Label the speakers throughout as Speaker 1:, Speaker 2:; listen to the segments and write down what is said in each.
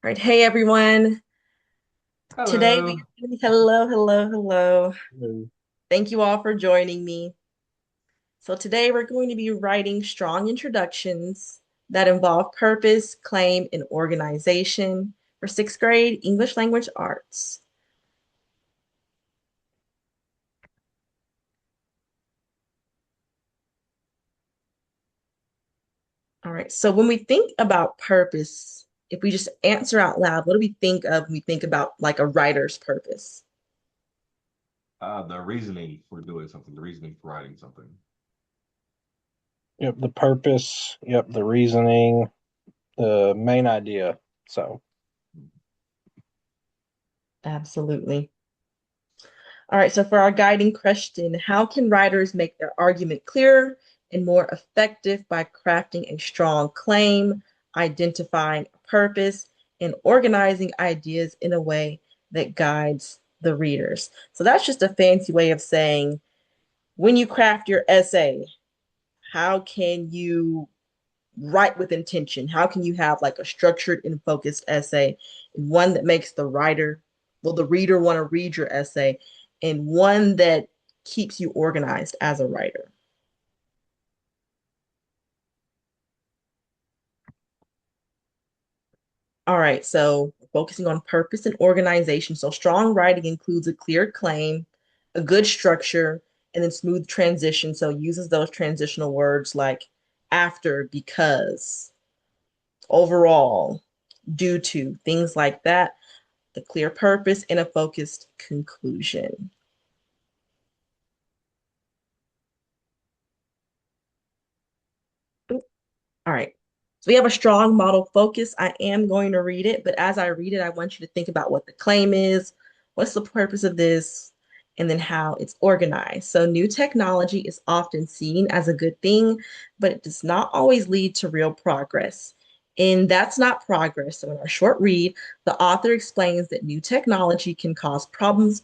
Speaker 1: right, hey everyone. Today
Speaker 2: Hello.
Speaker 1: we hello.
Speaker 2: Hello.
Speaker 1: Thank you all for joining me. So today we're going to be writing strong introductions that involve purpose, claim, and organization for sixth grade English language arts. All right, so when we think about purpose, if we just answer out loud, what do we think of when we think about like a writer's purpose?
Speaker 2: The reasoning for doing something, the reasoning for writing something.
Speaker 3: Yep, the purpose, yep, the reasoning, the main idea. So,
Speaker 1: Absolutely. All right, so for our guiding question, how can writers make their argument clearer and more effective by crafting a strong claim, identifying a purpose, and organizing ideas in a way that guides the readers? So that's just a fancy way of saying when you craft your essay, how can you write with intention? How can you have like a structured and focused essay, one that makes the reader want to read your essay, and one that keeps you organized as a writer? All right, so focusing on purpose and organization. So strong writing includes a clear claim, a good structure, and then smooth transition. So uses those transitional words like after, because, overall, due to, things like that. The clear purpose and a focused conclusion. All right. So we have a strong model focus. I am going to read it, but as I read it, I want you to think about what the claim is, what's the purpose of this, and then how it's organized. So new technology is often seen as a good thing, but it does not always lead to real progress. And that's not progress. So in our short read, the author explains that new technology can cause problems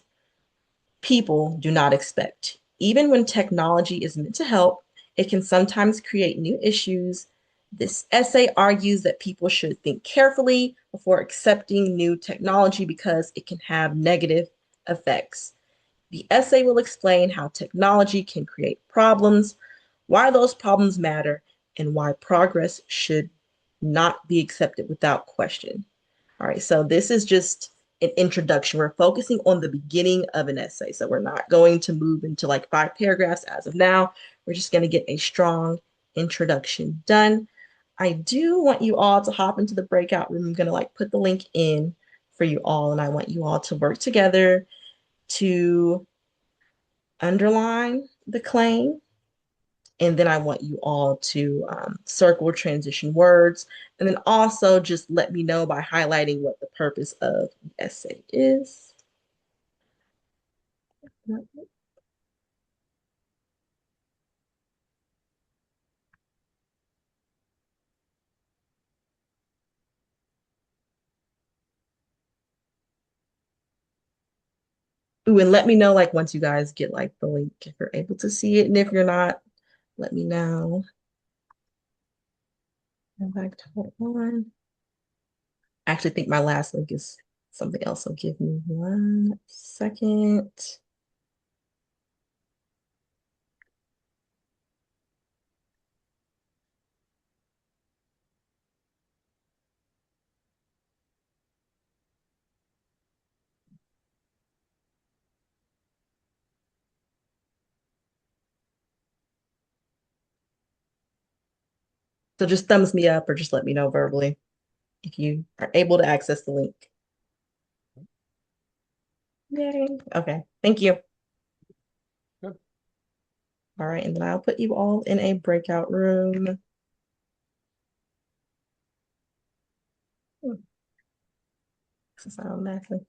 Speaker 1: people do not expect. Even when technology is meant to help, it can sometimes create new issues. This essay argues that people should think carefully before accepting new technology because it can have negative effects. The essay will explain how technology can create problems, why those problems matter, and why progress should not be accepted without question. All right, so this is just an introduction. We're focusing on the beginning of an essay. So we're not going to move into like 5 paragraphs as of now. We're just going to get a strong introduction done. I do want you all to hop into the breakout room. I'm going to like put the link in for you all, and I want you all to work together to underline the claim, and then I want you all to circle transition words. And then also just let me know by highlighting what the purpose of the essay is. Ooh, and let me know like once you guys get like the link if you're able to see it. And if you're not, let me know. Go back to hold on. I actually think my last link is something else. So give me 1 second. So just thumbs me up or just let me know verbally if you are able to access the link. Yay. Okay. Thank you.
Speaker 2: Good.
Speaker 1: All right, and then I'll put you all in a breakout room. This is automatically.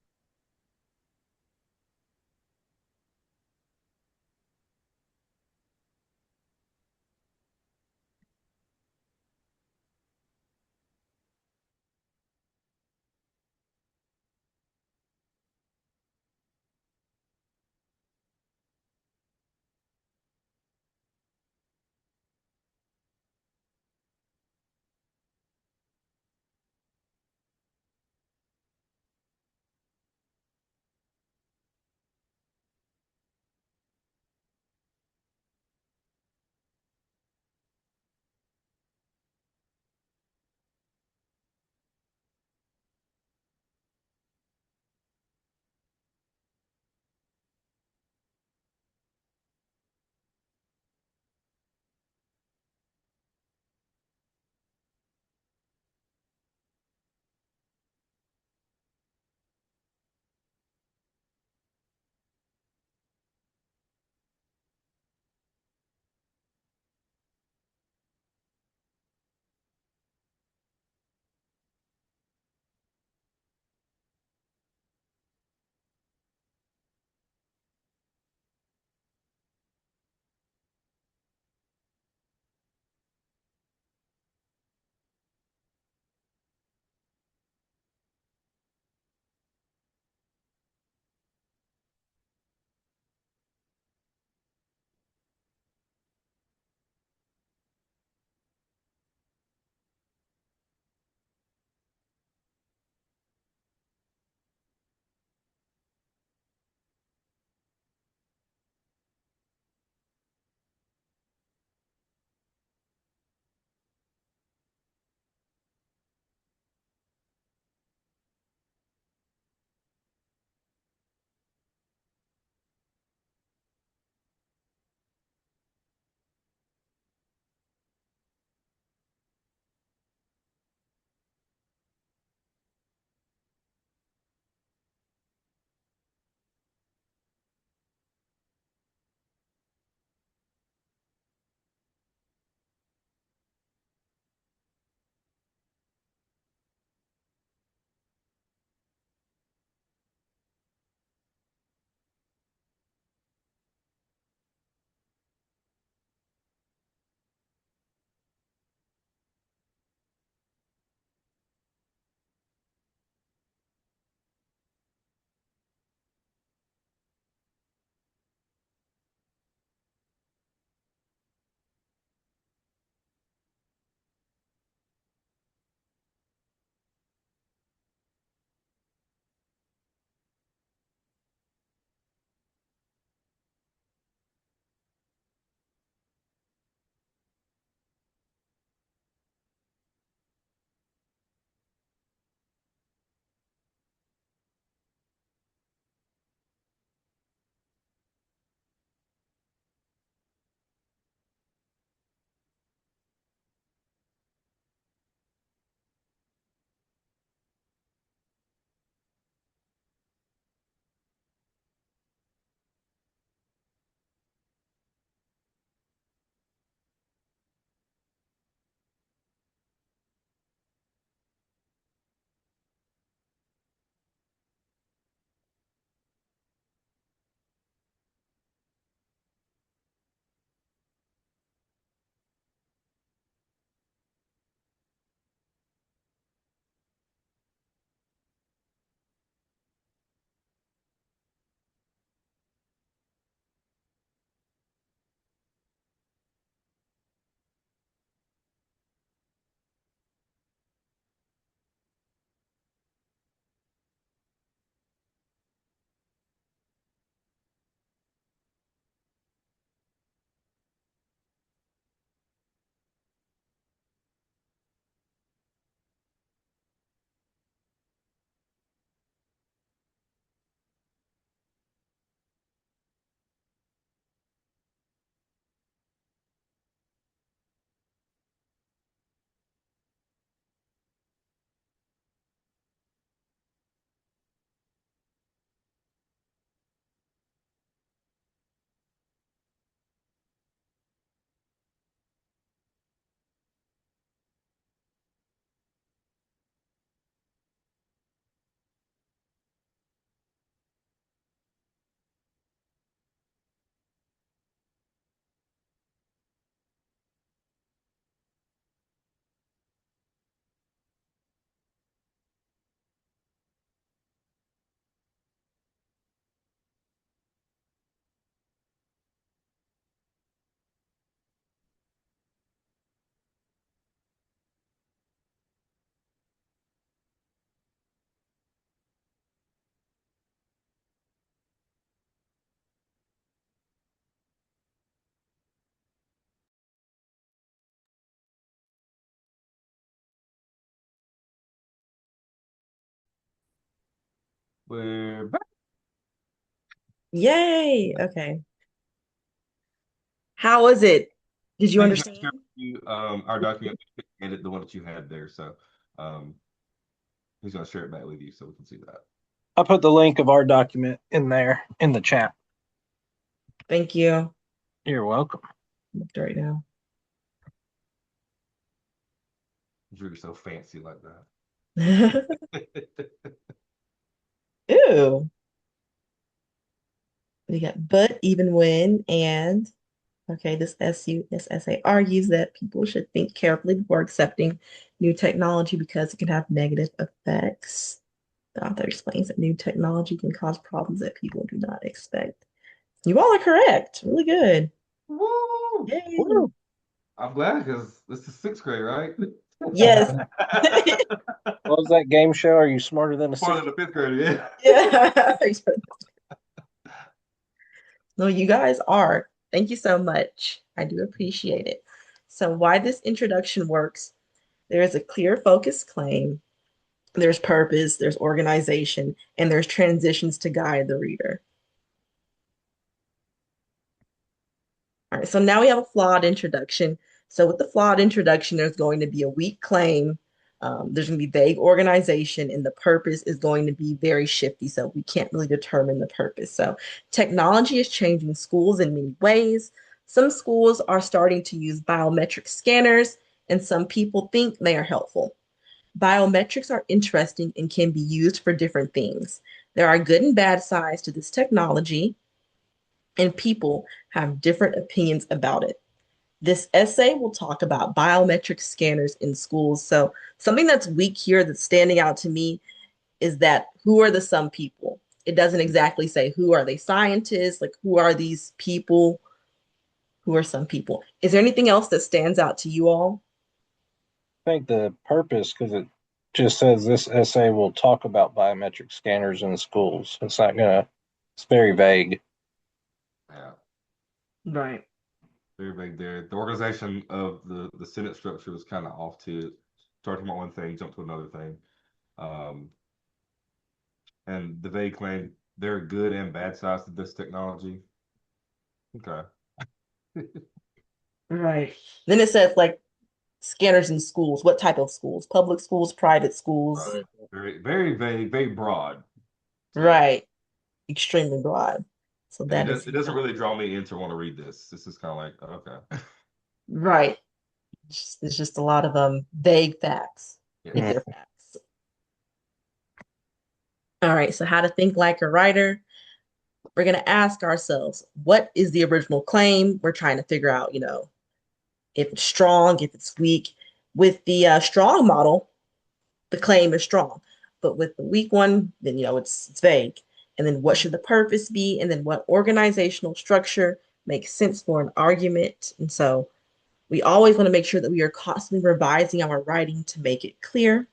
Speaker 2: We're back.
Speaker 1: Yay. Okay. How was it? Did you
Speaker 2: I just shared
Speaker 1: understand?
Speaker 2: with you our document, edit the one that you had there. So um, he's gonna share it back with you so we can see that.
Speaker 3: I put the link of our document in there in the chat.
Speaker 1: Thank you.
Speaker 3: You're welcome.
Speaker 1: Looked right now.
Speaker 2: Drew's so fancy like that.
Speaker 1: Ew. We got but even when and okay, this essay argues that people should think carefully before accepting new technology because it can have negative effects. The author explains that new technology can cause problems that people do not expect. You all are correct. Really good.
Speaker 2: Woo!
Speaker 1: Yay.
Speaker 3: Woo.
Speaker 2: I'm glad because this is sixth grade, right?
Speaker 1: Yes.
Speaker 3: What was that game show? Are you smarter than a
Speaker 2: More
Speaker 3: six?
Speaker 2: than a fifth grader, yeah.
Speaker 1: Yeah. No, you guys are. Thank you so much. I do appreciate it. So, why this introduction works, there is a clear focus claim, there's purpose, there's organization, and there's transitions to guide the reader. All right, so now we have a flawed introduction. So with the flawed introduction, there's going to be a weak claim. There's going to be vague organization, and the purpose is going to be very shifty. So we can't really determine the purpose. So technology is changing schools in many ways. Some schools are starting to use biometric scanners, and some people think they are helpful. Biometrics are interesting and can be used for different things. There are good and bad sides to this technology, and people have different opinions about it. This essay will talk about biometric scanners in schools. So, something that's weak here that's standing out to me is that who are the some people? It doesn't exactly say who are they scientists, like who are these people, who are some people. Is there anything else that stands out to you all?
Speaker 3: I think the purpose, because it just says this essay will talk about biometric scanners in schools. It's not gonna. It's very vague.
Speaker 2: Yeah,
Speaker 1: Right.
Speaker 2: very big there. The organization of the Senate structure was kind of off to starting about one thing, jump to another thing. Um, and the vague claim there are good and bad sides to this technology. Okay.
Speaker 1: Right. Then it says like scanners in schools. What type of schools? Public schools, private schools?
Speaker 2: Right. Very, very vague, very broad. So,
Speaker 1: Right. Extremely broad. So
Speaker 2: and
Speaker 1: that is
Speaker 2: it doesn't
Speaker 1: not
Speaker 2: really draw me in to want to read this. This is kind of like, okay.
Speaker 1: right. It's just a lot of vague facts, if
Speaker 2: Yes.
Speaker 3: Mm.
Speaker 1: they're facts. All right, so how to think like a writer. We're going to ask ourselves, what is the original claim? We're trying to figure out, if it's strong, if it's weak. With the strong model, the claim is strong. But with the weak one, then, it's vague. And then what should the purpose be? And then what organizational structure makes sense for an argument? And so we always want to make sure that we are constantly revising our writing to make it clear.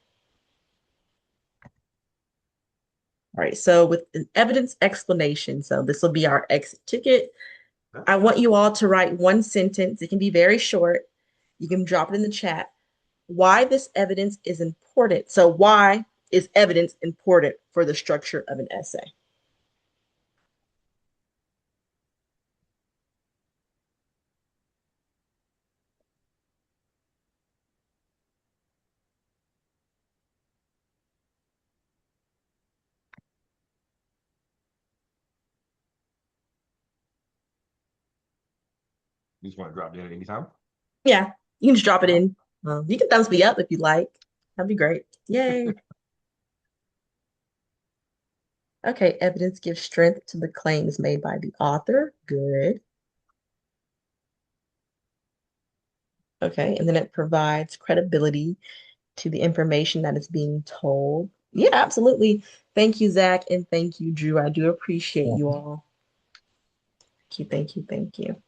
Speaker 1: All right, so with an evidence explanation, so this will be our exit ticket. I want you all to write one sentence. It can be very short. You can drop it in the chat. Why this evidence is important. So, why is evidence important for the structure of an essay?
Speaker 2: You just want to drop in at any time?
Speaker 1: Yeah, you can just drop it
Speaker 2: Uh-huh.
Speaker 1: in. You can thumbs me up if you'd like. That'd be great. Yay. Okay, evidence gives strength to the claims made by the author. Good. Okay, and then it provides credibility to the information that is being told. Yeah, absolutely. Thank you, Zach, and thank you, Drew. I do appreciate you all. Thank you, thank you, thank you.